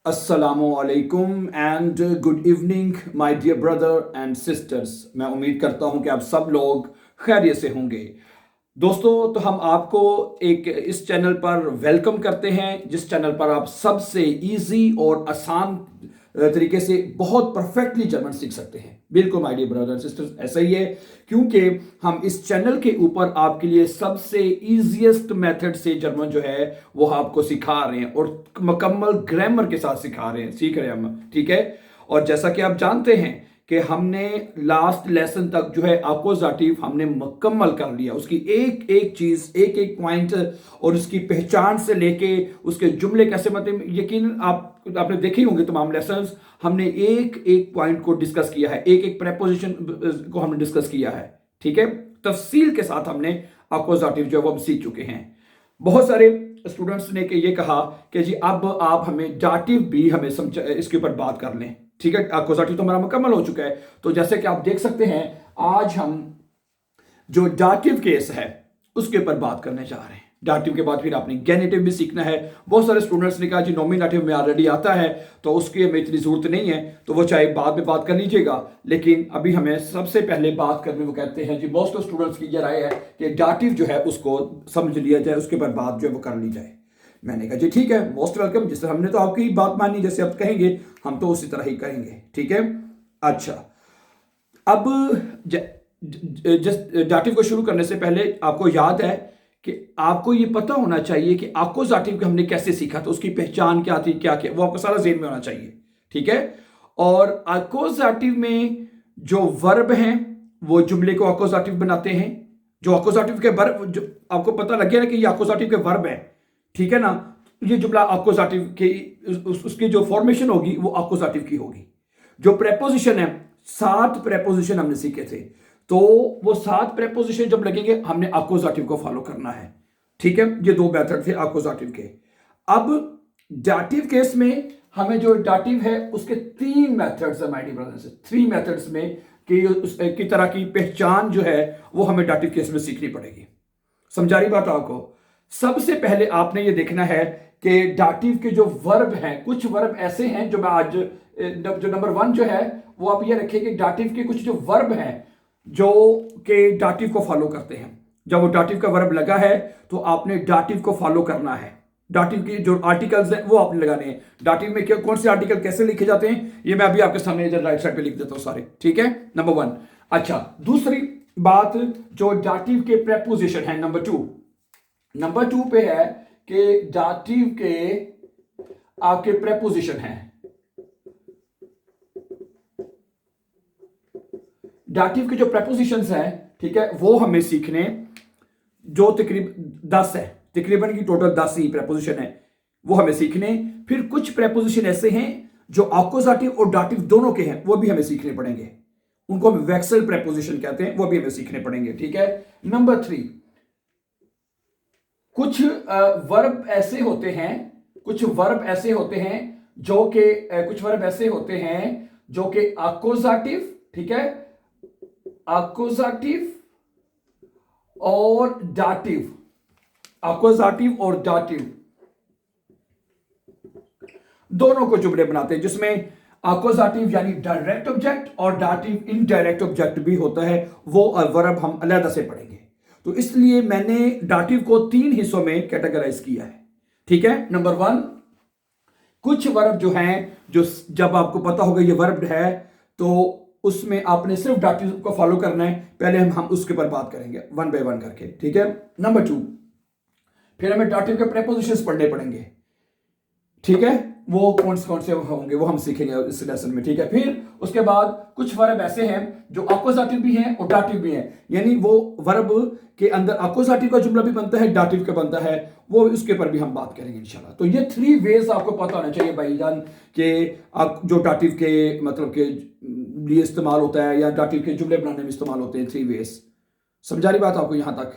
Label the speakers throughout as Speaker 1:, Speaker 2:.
Speaker 1: अस्सलामुअलैकुम and good evening my dear brother and sisters. मैं उम्मीद करता हूं कि आप सब लोग खैरियत से होंगे। दोस्तों, तो हम आपको एक इस चैनल पर वेलकम करते हैं, जिस चैनल पर आप सबसे इजी और आसान तरीके से बहुत परफेक्टली जर्मन सीख सकते हैं। बिल्कुल my dear brother and sisters, ऐसा ही है, क्योंकि हम इस चैनल के ऊपर आपके लिए सबसे इजीएस्ट मेथड से जर्मन जो है वो आपको सिखा रहे हैं और मुकम्मल ग्रामर के साथ सिखा रहे हैं, सीख रहे हैं हम। ठीक है। और जैसा कि आप जानते हैं कि हमने लास्ट लेसन तक जो है अकोजाटिव हमने मुकम्मल कर लिया, उसकी एक एक चीज, एक एक पॉइंट और उसकी पहचान से लेके उसके जुमले कैसे, मतलब यकीन आपने देखे होंगे तमाम लेसन्स। हमने एक एक पॉइंट को डिस्कस किया है, एक एक प्रेपोजिशन को हमने डिस्कस किया है। ठीक है। तफसील के साथ हमने अकोजाटिव जो है वो हम सीख चुके हैं। बहुत सारे स्टूडेंट्स ने ये कहा कि जी अब आप हमें डाटिव भी हमें समझ इसके ऊपर बात कर लें। ठीक है। अकोजाटिव तो हमारा मुकम्मल हो चुका है। तो जैसे कि आप देख सकते हैं, आज हम जो डाटिव केस है उसके ऊपर बात करने जा रहे हैं। डाटिव के बाद फिर आपने गेनेटिव भी सीखना है। बहुत सारे स्टूडेंट्स ने कहा जी नॉमिनेटिव में ऑलरेडी आता है तो उसकी हमें इतनी जरूरत नहीं है, तो वो चाहे बाद में बात कर लीजिएगा, लेकिन अभी हमें सबसे पहले बात करने, वो कहते हैं जी मोस्ट ऑफ स्टूडेंट्स की यह राय है कि डाटिव जो है उसको समझ लिया जाए, उसके बाद बात जो है वो कर ली जाए। मैंने कहा जी ठीक है, मोस्ट वेलकम। जिससे हमने तो आपकी बात मानी, जैसे आप कहेंगे हम तो उसी तरह ही करेंगे। ठीक है। अच्छा, अब डाटिव को शुरू करने से पहले आपको याद है कि आपको ये पता होना चाहिए कि अकोजाटिव को हमने कैसे सीखा, तो उसकी पहचान क्या थी, क्या क्या, वो आपको सारा ज़हन में होना चाहिए। ठीक है। और अकोजाटिव में जो वर्ब हैं वो जुमले को अकोजाटिव बनाते हैं। जो अकोजाटिव के वर्ब, जो आपको पता लग गया ना कि ये अकोजाटिव के वर्ब है, ठीक है ना, ये जुमला अकोजाटिव के उसकी जो फॉर्मेशन होगी वो अकोजाटिव की होगी। जो प्रेपोजिशन है, 7 प्रेपोजिशन हमने सीखे थे, तो वो 7 प्रेपोजिशन जब लगेंगे हमने अकोजाटिव को फॉलो करना है। ठीक है। ये 2 मेथड थे अकोजाटिव के। अब डाटिव केस में हमें जो डाटिव है उसके 3 मेथड्स है माय डियर ब्रदर्स, 3 मेथड्स में कि उस की तरह की पहचान जो है वो हमें डाटिव केस में सीखनी पड़ेगी। समझा रही बात आपको? सबसे पहले आपने ये देखना है कि डाटिव के जो वर्ब हैं, कुछ वर्ब ऐसे हैं जो मैं आज जो नंबर 1 जो है वो आप ये रखिए कि डाटिव के कुछ जो वर्ब हैं जो के डाटिव को फॉलो करते हैं। जब वो डाटिव का वर्ब लगा है तो आपने डाटिव को फॉलो करना है। डाटिव के जो आर्टिकल्स हैं वो आपने लगाने हैं। डाटिव में क्या, कौन से आर्टिकल कैसे लिखे जाते हैं, ये मैं अभी आपके सामने इधर राइट साइड पे लिख देता हूं सारे। ठीक है, नंबर 1। अच्छा, दूसरी बात, जो डाटिव के प्रेपोजिशन है, नंबर 2 पे है कि डाटिव के आपके प्रेपोजिशन हैं। डाटिव के जो प्रेपोजिशंस हैं, ठीक है, वो हमें सीखने, जो तकरीबन 10 है, तकरीबन की टोटल 10 ही प्रेपोजिशन है, वो हमें सीखने। फिर कुछ प्रेपोजिशन ऐसे हैं जो अकोजाटिव और डाटिव दोनों के हैं, वो भी हमें सीखने पड़ेंगे। उनको हम वेक्सल प्रेपोजिशन कहते हैं, वो भी हमें सीखने पड़ेंगे। ठीक है। नंबर 3, कुछ वर्ब ऐसे होते हैं, कुछ वर्ब ऐसे होते हैं जो कि कुछ वर्ब ऐसे होते हैं जो कि अकोजाटिव, ठीक है, अकोजाटिव और डाटिव, अकोजाटिव और डाटिव दोनों को जुमले बनाते हैं, जिसमें अकोजाटिव यानी डायरेक्ट ऑब्जेक्ट और डाटिव इनडायरेक्ट ऑब्जेक्ट भी होता है। वो वर्ब हम अलग से पढ़ेंगे, तो इसलिए मैंने डाटिव को 3 हिस्सों में कैटेगराइज किया है। ठीक है। नंबर 1, कुछ वर्ब जो हैं, जो जब आपको पता होगा ये वर्ब है तो उसमें आपने सिर्फ डाटिव को फॉलो करना है। पहले हम उसके ऊपर बात करेंगे 1 बाय 1 करके। ठीक है। नंबर 2, फिर हमें डाटिव के प्रेपोजिशंस पढ़ने पड़ेंगे। ठीक है, वो कौन से होंगे वो हम सीखेंगे इस लेसन में। ठीक है। फिर उसके बाद कुछ वर्ब ऐसे हैं जो अकोजाटिव भी हैं और डाटिव भी हैं, यानी वो वर्ब के अंदर अकोजाटिव का जुमला भी बनता है, डाटिव का बनता है, वो उसके ऊपर भी हम बात करेंगे इंशाल्लाह। तो ये 3 वेज आपको पता होना चाहिए भाईजान, कि आप जो डाटिव के मतलब के लिए इस्तेमाल होता है या डाटिव के जुमले बनाने में इस्तेमाल होते हैं, 3 वेज। समझा रही बात आपको यहां तक?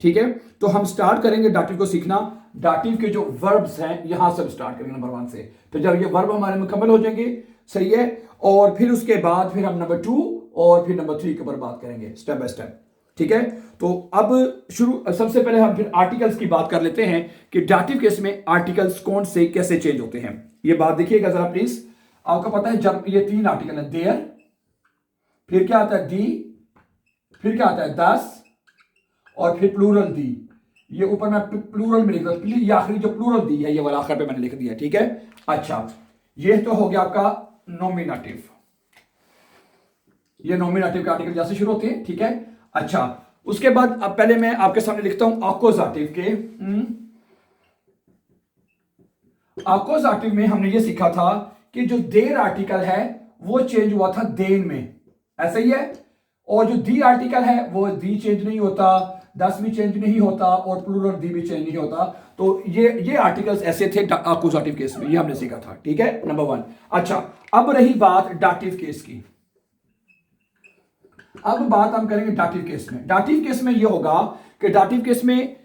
Speaker 1: ठीक है। तो हम स्टार्ट करेंगे डाटिव को सीखना। डाटिव के जो वर्ब्स हैं यहां से हम स्टार्ट करेंगे नंबर 1 से। तो जब ये वर्ब हमारे मुकम्मल हो जाएंगे, सही है, और फिर उसके बाद फिर हम नंबर 2 और फिर नंबर 3 के ऊपर बात करेंगे स्टेप बाय स्टेप। ठीक है, तो अब सबसे पहले हम फिर आर्टिकल्स की बात कर लेते हैं कि डाटिव केस में आर्टिकल्स कौन से कैसे चेंज होते हैं। ये बात देखिएगा जरा प्लीज। आपको पता है जब ये 3 आर्टिकल है, देयर, फिर क्या आता है दी, फिर क्या आता है दस, और फिर प्लूरल दी। ये ऊपर मैं प्लूरल में लिख रहा हूं, ये आखिरी जो प्लूरल दी है ये वाला आखिर पे मैंने लिख दिया, ठीक है। अच्छा, ये तो हो गया आपका नॉमिनेटिव। ये नॉमिनेटिव के आर्टिकल जैसे शुरू होते हैं, ठीक है। अच्छा, उसके बाद अब पहले मैं आपके सामने लिखता हूं अकोजाटिव के। अकोजाटिव में हमने ये सीखा था कि जो देर आर्टिकल है वो चेंज हुआ था देन में, ऐसा ही है। और जो दी आर्टिकल है वो दी चेंज नहीं होता, दस भी चेंज नहीं होता, और प्लूरल दी भी चेंज नहीं होता। तो ये आर्टिकल्स ऐसे थे अकोजाटिव केस में, ये हमने सीखा था, ठीक है, नंबर 1। अच्छा, अब रही बात डाटिव केस की। अब बात हम करेंगे डाटिव केस में। डाटिव केस में ये होगा कि डाटिव केस में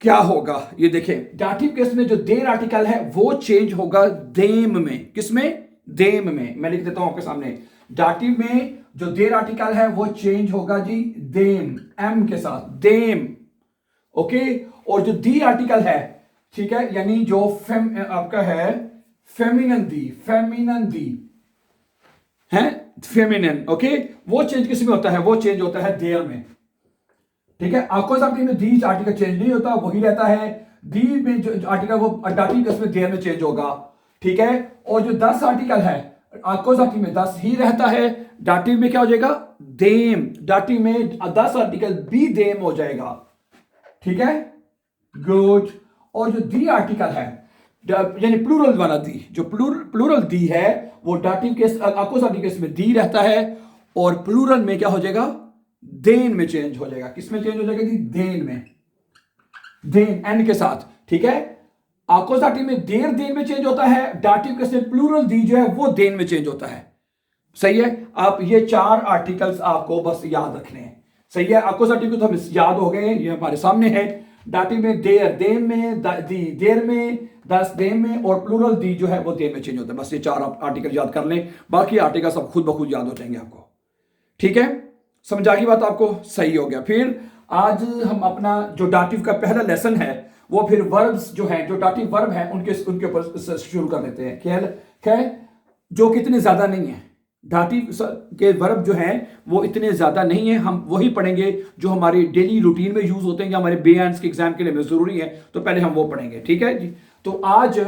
Speaker 1: क्या होगा, ये देखें। डाटिव केस में जो देर आर्टिकल है वो चेंज होगा देम में। किसमें? देम में। मैं लिख देता हूं आपके सामने। डाटिव में जो देर आर्टिकल है वो चेंज होगा जी देम, एम के साथ, देम, ओके। और जो दी आर्टिकल है, ठीक है, यानी जो आपका है फेमिनन दी, फेमिनन दी है, फेमिनन, ओके, वो चेंज किस में होता है? वो चेंज होता है देर में, ठीक है। अकोजाटिव में दी आर्टिकल चेंज नहीं होता, वही रहता है। दी में जो आर्टिकल वो डाटिव केस में देर में चेंज होगा, ठीक है। और जो 10 आर्टिकल है अकोजाटिव में 10 ही रहता है, डाटिव में क्या हो जाएगा? देम। डाटिव में 10 आर्टिकल भी देम हो जाएगा, ठीक है, गुड। और जो दी आर्टिकल है यानी प्लूरल वाला दी, जो प्लूरल दी है वो डाटिव केस अकोजाटिव केस में दी रहता है, और प्लूरल में क्या हो जाएगा? देन में चेंज हो जाएगा। किस में चेंज हो जाएगा जी? देन में, देन एन के साथ, ठीक है। अकोजाटिव में देर देन में चेंज होता है, डाटिव केस में प्लूरल दी जो है वो देन में चेंज होता है, सही है। आप ये 4 आर्टिकल्स आपको बस याद रखने हैं, सही है। अकोजाटिव को तो हम याद हो गए, ये हमारे सामने है। डाटिव में देर देन में, दी देर में, 10 देन में, और प्लूरल दी जो है वो देन में चेंज होता है। बस ये 4 आर्टिकल याद कर लें, बाकी आर्टिकल सब खुद ब खुद याद हो जाएंगे आपको, ठीक है। समझा की बात आपको? सही हो गया। फिर आज हम अपना जो डाटिव का पहला लेसन है वो फिर वर्ब्स जो है, जो डाटिव वर्ब है उनके ऊपर शुरू कर लेते हैं। क्या है? जो कि इतने ज्यादा नहीं है, डाटिव के वर्ब जो हैं वो इतने ज्यादा नहीं है। हम वही पढ़ेंगे जो हमारी डेली रूटीन में यूज होते हैं या हमारे बेआंस के एग्जाम के लिए जरूरी है, तो पहले हम वो पढ़ेंगे, ठीक है जी। तो आज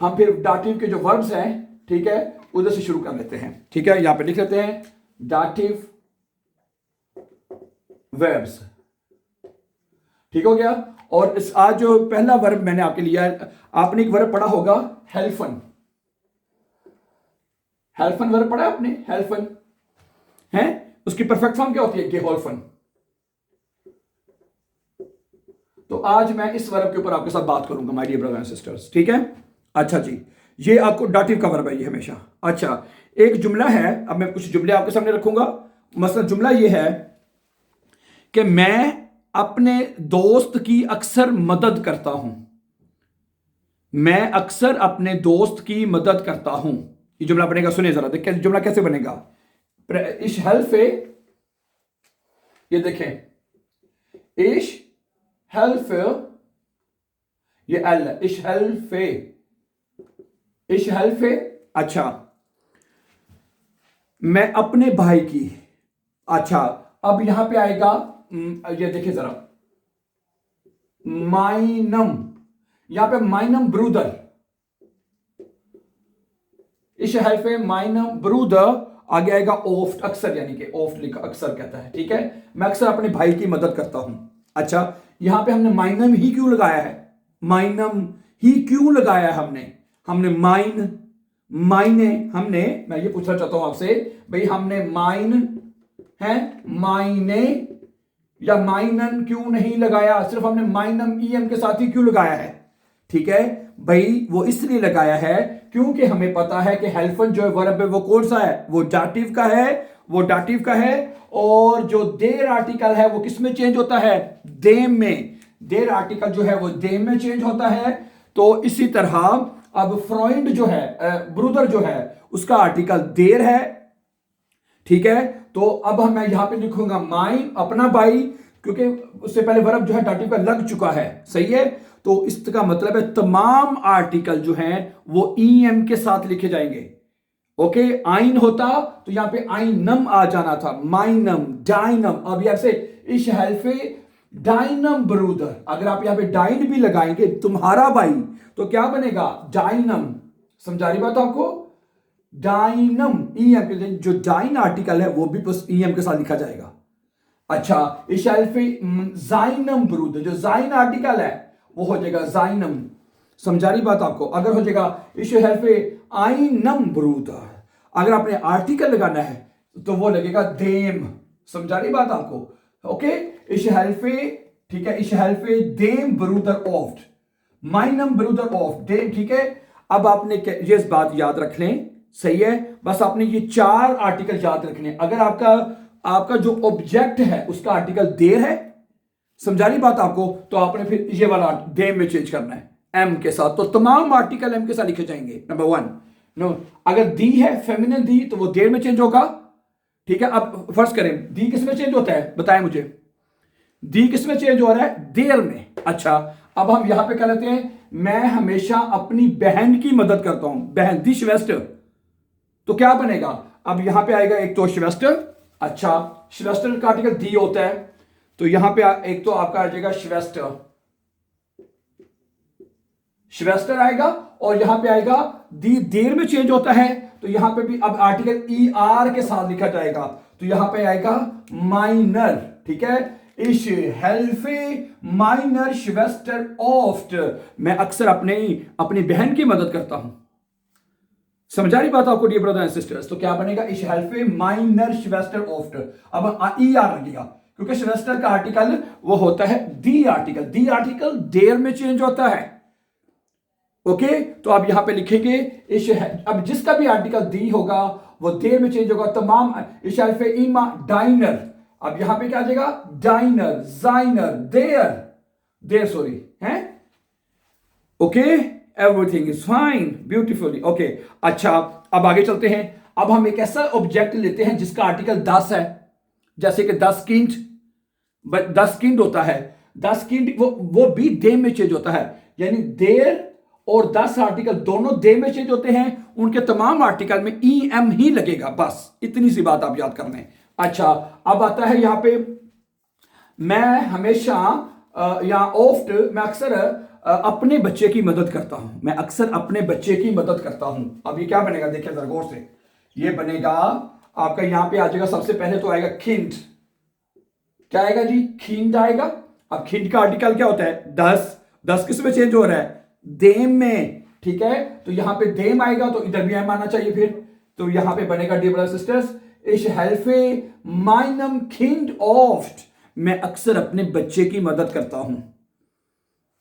Speaker 1: हम फिर डाटिव के जो वर्ब्स हैं, ठीक है, उधर से शुरू कर लेते हैं, ठीक है। यहां पे लिख लेते हैं डाटिव वर्ब्स, ठीक हो गया। और इस आज जो पहला वर्ब मैंने आपके लिया है, आपने एक वर्ब पढ़ा होगा हेल्फन। हेल्फन वर्ब पढ़ा आपने? हेल्फन है, उसकी परफेक्ट फॉर्म क्या होती है? गेहोल्फन। तो आज मैं इस वर्ब के ऊपर आपके साथ बात करूंगा my dear brothers and sisters, ठीक है। अच्छा जी, ये आपको डाटिव का वर्ब है ये हमेशा। अच्छा, एक जुमला है, अब मैं कुछ जुमले आपके सामने रखूंगा। मसलन जुमला ये है कि मैं अपने दोस्त की अक्सर मदद करता हूं। मैं अक्सर अपने दोस्त की मदद करता हूं। ये जुमला बनेगा, सुनिए जरा, देखिए जुमला कैसे बनेगा। इश हेल्फे, ये देखें, इश हेल्फे, ये एल, इश हेल्फे, इश हेल्फे। अच्छा, मैं अपने भाई की। अच्छा, अब यहां पे आएगा, ये देखिए जरा, माइनम, यहां पे माइनम ब्रूदर, इश हेल्फे माइनम ब्रूदर, आगे आएगा ओफ्ट, अक्सर, यानी कि ओफ्ट लिखा अक्सर कहता है, ठीक है। मैं अक्सर अपने भाई की मदद करता हूं। अच्छा, यहां पे हमने माइनम ही क्यों लगाया है? माइनम ही क्यों लगाया है हमने मायने, मैं ये पूछना चाहता हूं आपसे भाई, हमने माइन है, मायने या माइनन क्यों नहीं लगाया? सिर्फ हमने माइनम ईएम के साथ ही क्यों लगाया है? ठीक है भाई, वो इसलिए लगाया है क्योंकि हमें पता है कि हेल्फन जो है वर्ब है वो कौन सा है? वो डाटिव का है, वो डाटिव का है। और जो देर आर्टिकल है वो किस में चेंज होता है? देम में। देर आर्टिकल जो है वो देम में चेंज होता है। तो इसी तरह अब फ्रॉइंड जो है, ब्रूदर जो है, उसका आर्टिकल देर है, ठीक है, तो अब हम मैं यहां पे लिखूंगा माइन, अपना भाई, क्योंकि उससे पहले वर्ब जो है डाटिव का लग चुका है, सही है। तो इसका मतलब है तमाम आर्टिकल जो हैं वो ईएम के साथ लिखे जाएंगे। ओके, आइन होता तो यहां पे आइनम आ जाना था, माइनम, डाइनम। अब यहां से इस हेल्फे डाइनम ब्रूदर, अगर आप यहां पे डाइन भी लगाएंगे तुम्हारा भाई, तो क्या बनेगा, डाइनम। समझा रही बात आपको, डाइनम, ईएम के जो डाइन आर्टिकल है वो भी बस ईएम के साथ लिखा जाएगा। अच्छा, इस हेल्फे जाइनम ब्रूदर, जो जाइन आर्टिकल है वो हो जाएगा जाइनम। समझा रही बात आपको। अगर हो जाएगा इस हेल्फे आइनम ब्रूदर, अगर आपने आर्टिकल लगाना है तो वो लगेगा देम। समझा रही बात आपको। ओके, इस हेल्फे, ठीक है, इस हेल्फे देम ब्रूदर ऑफ्ट, माइनम ब्रूदर ऑफ्ट, देम, ठीक है। अब आपने ये बात याद रख लें, सही है। बस आपने ये 4 आर्टिकल याद रखने। अगर आपका जो ऑब्जेक्ट है उसका आर्टिकल देर है, समझा रही बात आपको, तो आपने फिर ये वाला देम में चेंज करना है एम के साथ। तो तमाम आर्टिकल एम के साथ लिखे जाएंगे। नंबर 1, नो, अगर दी है फेमिनिन दी तो वो देर में चेंज होगा, ठीक है। अब फर्ज करें दी किस में चेंज होता है, बताएं मुझे, दी किस में चेंज हो रहा है, देर में। अच्छा, अब हम यहां पे क्या लेते हैं, मैं हमेशा अपनी बहन की मदद करता हूं, बहन, दी श्वेस्टर, तो क्या बनेगा, अब यहां पे आएगा एक तो श्वेस्टर। अच्छा, श्वेस्टर का आर्टिकल दी होता है, तो यहां पे एक तो आपका आ जाएगा श्वेस्टर, श्वेस्टर आएगा, और यहां पे आएगा दी, देर में चेंज होता है, तो यहां पे भी अब आर्टिकल ई आर के साथ लिखा जाएगा, तो यहां पे आएगा माइनर, ठीक है। इस हेल्फे माइनर श्वेस्टर ऑफ्ट, मैं अक्सर अपनी बहन की मदद करता हूं। समझा रही बात आपको डियर ब्रदर एंड सिस्टर्स। तो क्या बनेगा, इस हेल्फे माइनर श्वेस्टर ऑफ्ट। अब ई आर लगेगा, क्योंकि श्वेस्टर का आर्टिकल वो होता है दी आर्टिकल, दी आर्टिकल देर में चेंज होता है। ओके, तो आप यहां पे लिखेंगे इस, अब जिसका भी आर्टिकल दी होगा वो देर में चेंज होगा तमाम। इस हेल्फे इमा डाइनर, अब यहां पे क्या आ जाएगा, डाइनर, जाइनर, देयर, देयर सॉरी, है। Okay, everything is fine, beautifully. Okay, अच्छा, अब आगे चलते हैं। अब हम एक ऐसा ऑब्जेक्ट लेते हैं जिसका आर्टिकल 10 है, जैसे कि 10 किंड, 10 किंड होता है, 10 किंड वो भी दे में चेंज होता है, यानी देर और 10 आर्टिकल दोनों दे में चेंज होते हैं, उनके तमाम आर्टिकल में ई एम ही लगेगा, बस इतनी सी बात आप याद कर लें। अच्छा, अब आता है यहां पे, मैं हमेशा या ऑफ्ट, मैं अक्सर अपने बच्चे की मदद करता हूं, मैं अक्सर अपने बच्चे की मदद करता हूं। अब ये क्या बनेगा, देखिए जरा गौर से, ये बनेगा आपका, यहां पे आ जाएगा, सबसे पहले तो आएगा खिंड, क्या आएगा जी, खिंड आएगा। अब खिंड का आर्टिकल क्या होता है, 10, 10 किस में चेंज हो रहा है, देम में, ठीक है। तो यहां पे देम आएगा तो इधर भी एम आना चाहिए फिर, तो यहां पे बनेगा डियर ब्रदर्स सिस्टर्स, इस हेल्फे माइनम खिंड ऑफ्ट, मैं अक्सर अपने बच्चे की मदद करता हूं।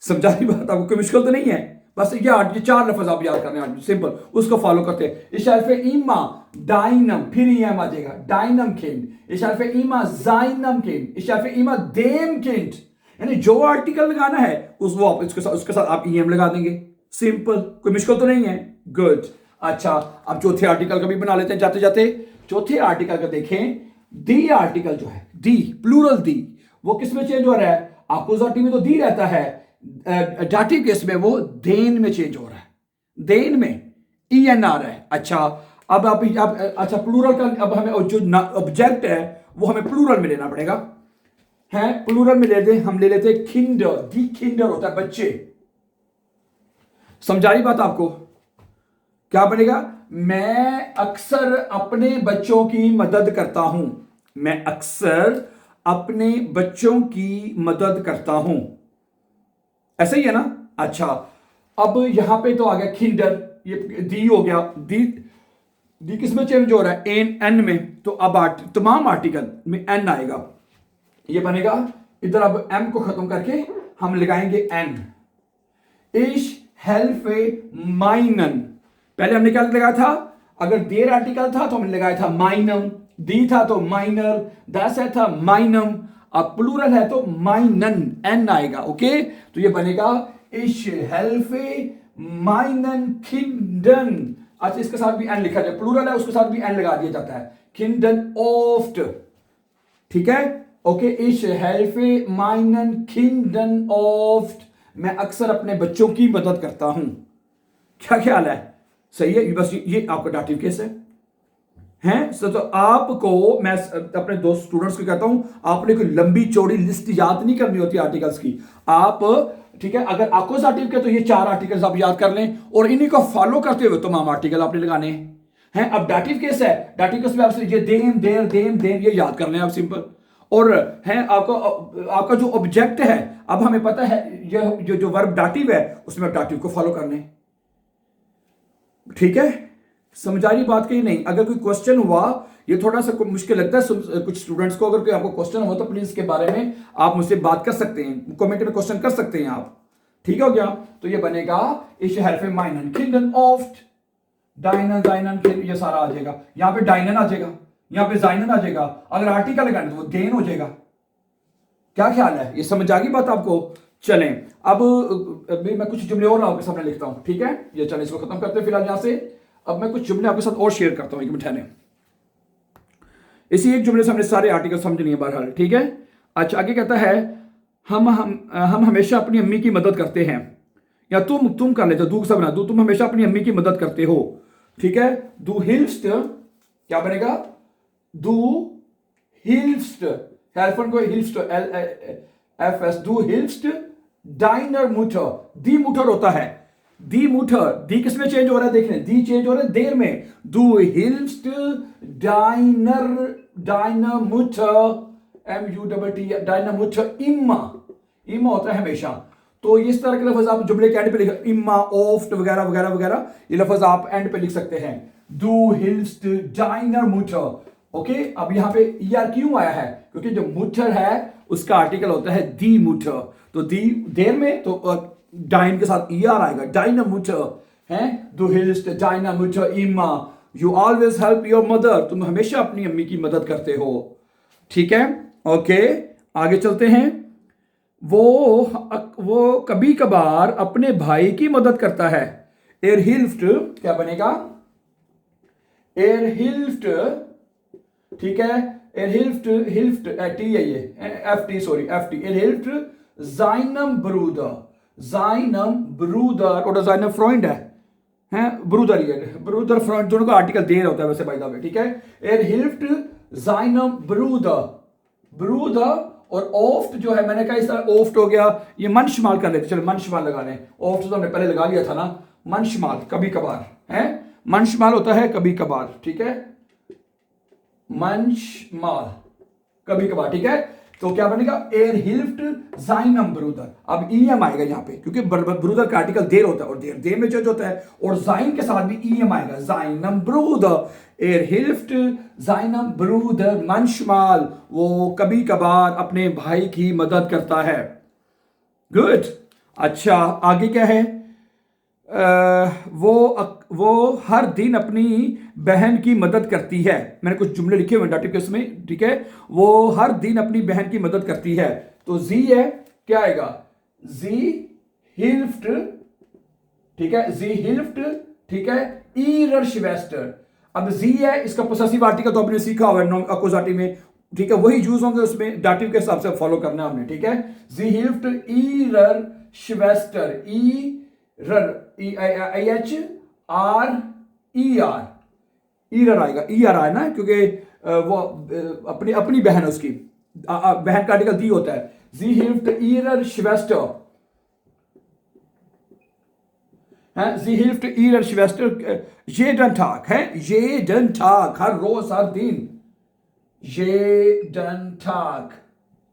Speaker 1: समझा रही बात आपको, कोई मुश्किल तो नहीं है, बस ये 4 लफ्ज आप याद करने हैं, सिंपल, उसको फॉलो करते हैं। इस हेल्फे इमा डाइनम, फिर ईएम आ जाएगा, डाइनम खिंड, इस हेल्फे इमा जाइनम खिंड, इस हेल्फे इमा देम खिंड, यानी जो आर्टिकल लगाना है उसके साथ आप ईएम लगा देंगे, सिंपल, कोई मुश्किल तो नहीं है। गुड। अच्छा, अब चौथे आर्टिकल का भी बना लेते हैं जाते जाते। चौथे आर्टिकल का देखें, दी आर्टिकल जो है, दी प्लूरल दी, वो किस में चेंज हो रहा है, अपोजिटिव में तो दी रहता है, डाटिव केस में वो देन में चेंज हो रहा है, देन में ई एन आ रहा है। अच्छा, अब आप अच्छा, प्लूरल का अब हमें जो ऑब्जेक्ट है वो हमें प्लूरल में लेना पड़ेगा, है प्लूरल में लेते, हम ले लेते किंडर, दी किंडर होता है बच्चे। समझा रही बात आपको, क्या बनेगा, मैं अक्सर अपने बच्चों की मदद करता हूं, मैं अक्सर अपने बच्चों की मदद करता हूं, ऐसा ही है ना। अच्छा, अब यहां पे तो आ गया किंडर, ये दी हो गया, दी किस में चेंज हो रहा है, एन में, तो अब तमाम आर्टिकल में एन आएगा, ये बनेगा इधर। अब एम को खत्म करके हम लगाएंगे एन, इश हेल्फे माइनन, पहले हमने क्या लगाया था, अगर देर आर्टिकल था तो हमने लगाया था माइनम, दी था तो माइनर, 10 है था माइनम, अब प्लूरल है तो माइनन, एन आएगा। ओके, तो ये बनेगा इश हेल्फे माइनन किंडन। अच्छा, इसके साथ भी एन लिखा जाए, प्लूरल है उसके साथ भी एन लगा दिया जाता है, Kinden oft, ठीक है। Okay, ich helfe meinen Kindern oft, मैं अक्सर अपने बच्चों की मदद करता हूं। क्या ख्याल है? सही है। बस ये आपका डाटिव केस है तो आपको मैं अपने दो स्टूडेंट्स को कहता हूं, आपने कोई लंबी चौड़ी लिस्ट याद नहीं करनी होती आर्टिकल्स की। आप, ठीक है, अगर आक्यूजेटिव के तो ये 4 आर्टिकल्स आप याद कर लें और इन्हीं को फॉलो करते हुए तमाम आर्टिकल आपने लगाने हैं। अब डाटिव केस है, डाटिव केस में आपसे ये देम देर देम देम ये याद कर लें आप सिंपल। और है आपका जो ऑब्जेक्ट है, अब हमें पता है ये जो वर्ब डाटिव है उसमें डाटिव को फॉलो करने, ठीक है। समझ आ रही बात कही नहीं? अगर कोई क्वेश्चन हुआ, ये थोड़ा सा मुश्किल लगता है कुछ स्टूडेंट्स को, अगर कोई आपको क्वेश्चन हो तो प्लीज इसके बारे में आप मुझसे बात कर सकते हैं, कमेंट में क्वेश्चन कर सकते हैं आप, ठीक हो गया। तो ये बनेगा ich helfe meinen Kindern oft, डाइनन डाइनन, ये सारा आ जाएगा। यहां पे डाइनन आ जाएगा, यहां पे जाइनन आ जाएगा। अगर आर्टिकल लगाने तो वो देन हो जाएगा। क्या ख्याल है? ये समझ आ गई बात आपको? चलें, अब मैं कुछ जुमले और आपके सामने लिखता हूं, ठीक है। ये चलें, इसको खत्म करते हैं फिलहाल यहां से। अब मैं कुछ जुमले आपके साथ और शेयर करता हूं, एक मिनट ठहरें। इसी एक जुमले से हमने सारे आर्टिकल समझ लिए बहरहाल, ठीक है। अच्छा, आगे कहता है हम हमेशा अपनी अम्मी की मदद करते हैं, या तुम कर लेते हो, दू सब ना दू, तुम हमेशा अपनी अम्मी की मदद करते हो, ठीक है। दू हिल्फ्स्ट, क्या बनेगा? दू हिल्फ्स्ट, हेल्फन को हिल्फ्स्ट, LFS, दू हिल्फ्स्ट डाइनर मुटर, दी मुटर होता है, दी मुटर, दी किसमें चेंज हो रहा है? देख रहे हैं, दी चेंज हो रहा है देर में। दू हिल्फ्स्ट डाइनर मुटर, MUTT, डाइनर मुटर इम्मा, इम्मा होता है हमेशा। तो इस तरह के लफ्ज आप जुमले के एंड पे लिख, इम्मा, ओफ्ट वगैरह वगैरह वगैरह, ये लफ्ज आप एंड पे लिख सकते हैं। दू हिल्फ्स्ट डाइनर मुटर, ओके। अब यहां पे ER क्यों आया है? क्योंकि जो मुटर है उसका आर्टिकल होता है दी मुटर, तो दी देर में, तो डाइन के साथ ER आएगा, डाइनर मुटर है। दू हिल्फ्स्ट डाइनर मुटर इम्मा, you always help your mother, तुम हमेशा अपनी अम्मी की मदद करते हो, ठीक है। ओके, आगे चलते हैं। वो कभी कभार अपने भाई की मदद करता है। एर हिल्फ्ट, क्या बनेगा? एर हिल्फ्ट, ठीक है। एर हिल्फ्ट, हिल्फ्ट टी है ये, FT, सॉरी FT, एर हिल्फ्ट जाइनम ब्रूदर, जाइनम ब्रूदर और जाइनम फ्रेंड है ब्रूदर, ये ब्रूदर फ्रेंड दोनों का आर्टिकल देर होता है वैसे बाय द वे, ठीक है। एर हिल्फ्ट जाइनम ब्रूदर, ब्रूदर और ओफ्ट जो है, मैंने कहा इस तरह ओफ्ट हो गया, ये मनशमाल कर लेते, चलो मनशमाल लगा लें। ओफ्ट तो हमने पहले लगा लिया था ना, मनशमाल कभी कभार है, मनशमाल होता है कभी कभार, ठीक है। मनशमाल कभी कभार, ठीक है। तो क्या बनेगा? एर हिल्फ्ट जाइनम ब्रूदर। अब EM आएगा यहां पे, क्योंकि ब्रूदर का आर्टिकल देर होता है और देर में चेंज होता है, और जाइन के साथ भी EM आएगा, जाइनम ब्रूदर। एर हिल्फ्ट जाइनम ब्रूदर मनशमाल, वो कभी कभार अपने भाई की मदद करता है। गुड। अच्छा, आगे क्या है? वो हर दिन अपनी बहन की मदद करती है। मैंने कुछ जुमले लिखे हुए डाटिव केस में, ठीक है। वो हर दिन अपनी बहन की मदद करती है, तो जी है, क्या आएगा? जी हिल्फ्ट, ठीक है, जी हिल्फ्ट, ठीक है, ईरर शिवेस्टर। अब जी है, इसका पोसेसिव आर्टिकल तो आपने सीखा हुआ है अक्यूजेटिव में, ठीक है, वही यूज होंगे उसमें, डाटिव के हिसाब से फॉलो करना हमने, ठीक है। जी हिल्फ्ट ईरर शिवेस्टर, ईरर IHRER, ईरर आएगा, ER आए ना, क्योंकि वो अपनी बहन है, उसकी बहन का आर्टिकल दी होता है। जी हिल्फ्ट ईरर शिवेस्टर है, जी हिल्फ्ट ईरर शिवेस्टर jeden Tag है, jeden Tag, हर रोज हर दिन, jeden Tag।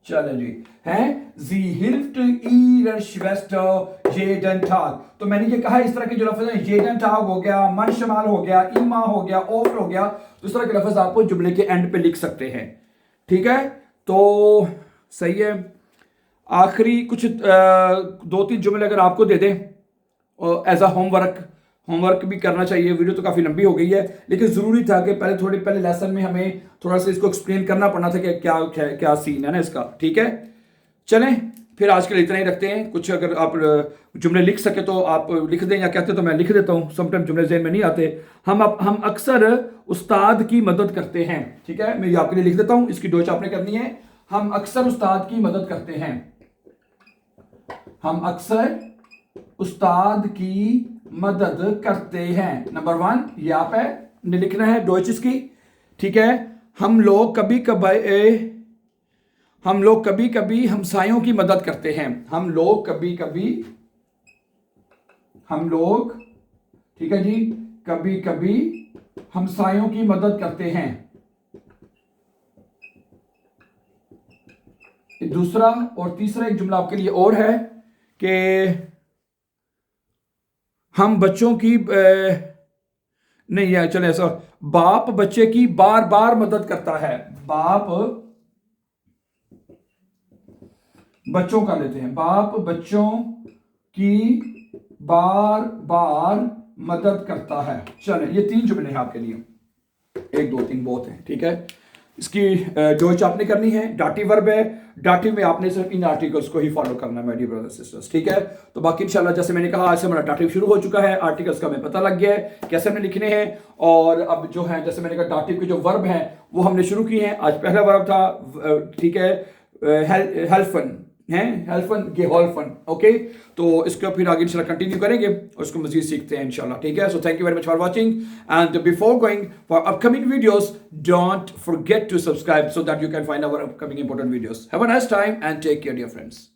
Speaker 1: चलो जी, है जी हिल्फ्ट ईरर शिवेस्टर jeden Tag। तो मैंने ये कहा इस तरह के जो लफ्ज हैं, jeden Tag हो गया, मनशमाल हो गया, इमा हो गया, ओफ्ट हो गया, तो इस तरह के लफ्ज आप जुमले के एंड पे लिख सकते हैं, ठीक है। तो सही है। आखिरी कुछ 2-3 जुमले अगर आपको दे दें एज अ होमवर्क भी करना चाहिए। वीडियो तो काफ़ी लंबी हो गई है, लेकिन ज़रूरी था कि पहले लेसन में हमें थोड़ा सा इसको एक्सप्लेन करना पड़ना था कि क्या सीन है ना इसका, ठीक है। चलें फिर आज के लिए इतना ही रखते हैं। कुछ अगर आप जुमले लिख सके तो आप लिख दें, या कहते तो मैं लिख देता हूँ, समटाइम जुमले ज़हन में नहीं आते। हम अक्सर उस्ताद की मदद करते हैं। ठीक है, मैं ये आपके लिए लिख देता हूँ, इसकी डोच आपने करनी है। हम अक्सर उस्ताद की मदद करते हैं। हम अक्सर उस्ताद की मदद करते हैं। नंबर 1 ये आप है ने लिखना है डोच इसकी। ठीक है, हम लोग कभी कभी हमसायों की मदद करते हैं। हम लोग ठीक है जी, कभी कभी हमसायों की मदद करते हैं। दूसरा और तीसरा एक जुमला आपके लिए और है कि हम बच्चों की नहीं है, चले ऐसा, बाप बच्चे की बार बार मदद करता है। बाप बच्चों का लेते हैं, बाप बच्चों की बार बार मदद करता है। चले, ये 3 जुमले हैं आपके लिए, 1 2 3 बहुत हैं। ठीक है, इसकी डोच आपने करनी है। डाटिव वर्ब है, डाटिव में आपने सिर्फ इन आर्टिकल्स को ही फॉलो करना है माय डियर ब्रदर्स सिस्टर्स। ठीक है, तो बाकी इंशाल्लाह जैसे मैंने कहा, आज से हमारा डाटिव शुरू हो चुका है। आर्टिकल्स का हमें पता लग गया है कैसे हमें लिखने हैं। और अब जो है, जैसे मैंने कहा, डाटिव के जो वर्ब हैं वो हमने शुरू किए हैं। आज पहला वर्ब था, ठीक है, हेल्फन है, हेल्फन गेहोल्फन। ओके, तो इसको फिर आगे इंशाल्लाह कंटिन्यू करेंगे और इसको मजीद सीखते हैं इंशाल्लाह। ठीक है, so thank you very much for watching, and before going for upcoming videos don't forget to subscribe so that you can find our upcoming important videos. Have a nice time and take care, dear friends.